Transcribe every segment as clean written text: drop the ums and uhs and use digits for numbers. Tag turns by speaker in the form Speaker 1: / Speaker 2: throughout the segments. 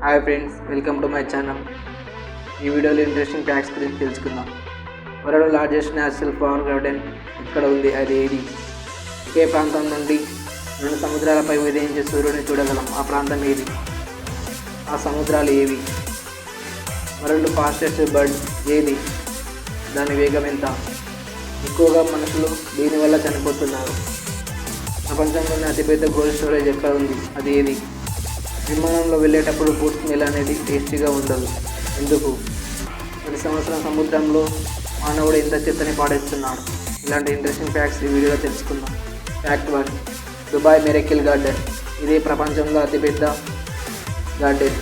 Speaker 1: Hi friends, welcome to my channel. ఈ వీడియోలో interesting facts గురించి తెలుసుకుందాం. World largest natural flower garden ఎక్కడ ఉంది, అది ఏది? ఒకే ప్రాంతం నుండి 2 సముద్రాలపై ఉదయించే సూర్యుడిని చూడగలం. ఆ ప్రాంతం ఏది? ఆ సముద్రాలు ఏవి? వరల్డ్ ఫాస్టెస్ట్ బర్డ్ ఏది? దాని వేగం ఎంత? ఎక్కువగా మనుషులు దీనివల్ల చనిపోతున్నారు. ప్రపంచంలోనే అతిపెద్ద కోల్డ్ స్టోరేజ్ ఎక్కడ ఉంది, అది ఏది? విమానంలో వెళ్ళేటప్పుడు ఫుడ్ స్మెల్ అనేది టేస్టీగా ఉండదు, ఎందుకు? ప్రతి సంవత్సరం సముద్రంలో మానవుడు ఎంత చెత్తని పాడేస్తున్నాడు. ఇలాంటి ఇంట్రెస్టింగ్ ఫ్యాక్ట్స్ ఈ వీడియోలో తెలుసుకుందాం. Fact 1, Dubai miracle garden. ఇది ప్రపంచంలో అతిపెద్ద గార్డెన్.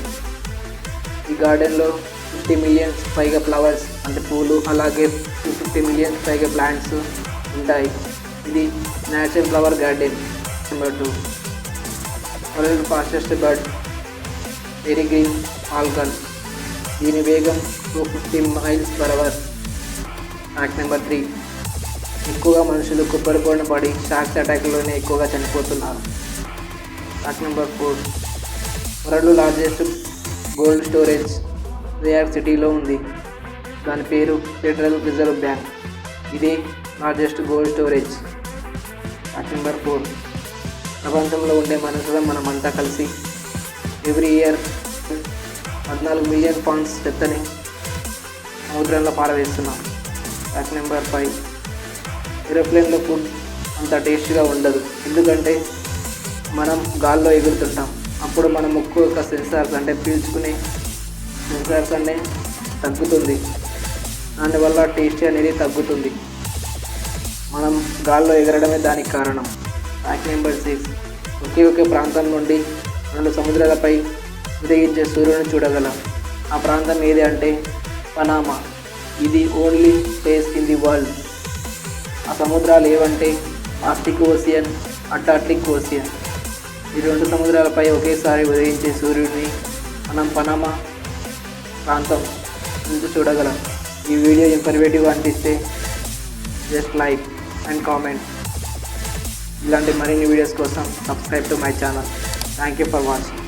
Speaker 1: ఈ గార్డెన్లో 50 మిలియన్స్ పైగా ఫ్లవర్స్ అంటే పూలు, అలాగే 250 మిలియన్స్ పైగా ప్లాంట్స్ ఉంటాయి. ఇది natural flower garden. Number 2, world fastest bird peregrine falcon. దీని వేగం 250 miles per hour. Fact number 3, ఎక్కువగా మనుషులు కొబ్బరి బోర్డున పడి షార్క్స్ అటాక్లోనే ఎక్కువగా చనిపోతున్నారు. Fact number 4, world largest gold storage New York సిటీలో ఉంది. దాని పేరు ఫెడరల్ రిజర్వ్ బ్యాంక్. ఇదే largest gold storage. Fact number 4, ప్రపంచంలో ఉండే మనుషులు మనమంతా కలిసి ఎవ్రీ ఇయర్ 14 మిలియన్ పౌండ్స్ చెత్తని సముద్రంలో పారవేస్తున్నాం. ఫ్యాక్ట్ నెంబర్ 5, ఏరోప్లేన్లో ఫుడ్ అంత టేస్ట్గా ఉండదు, ఎందుకంటే మనం గాల్లో ఎగురుతుంటాం. అప్పుడు మన ముక్కు యొక్క సెన్సార్స్ అంటే పీల్చుకునే సెన్సార్స్ అనే తగ్గుతుంది. దానివల్ల టేస్ట్ అనేది తగ్గుతుంది. మనం గాల్లో ఎగరడమే దానికి కారణం. ఫ్యాక్ట్ నెంబర్ 6, ఒకే ప్రాంతం నుండి 2 సముద్రాలపై ఉదయించే సూర్యుని చూడగలం. ఆ ప్రాంతం ఏది అంటే పనామా. ఇది only place in the world. ఆ సముద్రాలు ఏవంటే ఆర్టిక్ ఓషియన్, అట్లాంటిక్ ఓషియన్. ఈ 2 సముద్రాలపై ఒకేసారి ఉదయించే సూర్యుడిని మనం పనామా ప్రాంతం నుంచి చూడగలం. ఈ వీడియో ఇన్ఫర్మేటివ్ అనిపిస్తే జస్ట్ లైక్ అండ్ కామెంట్. ఇలాంటి మరిన్ని వీడియోస్ కోసం subscribe to my channel. Thank you for watching.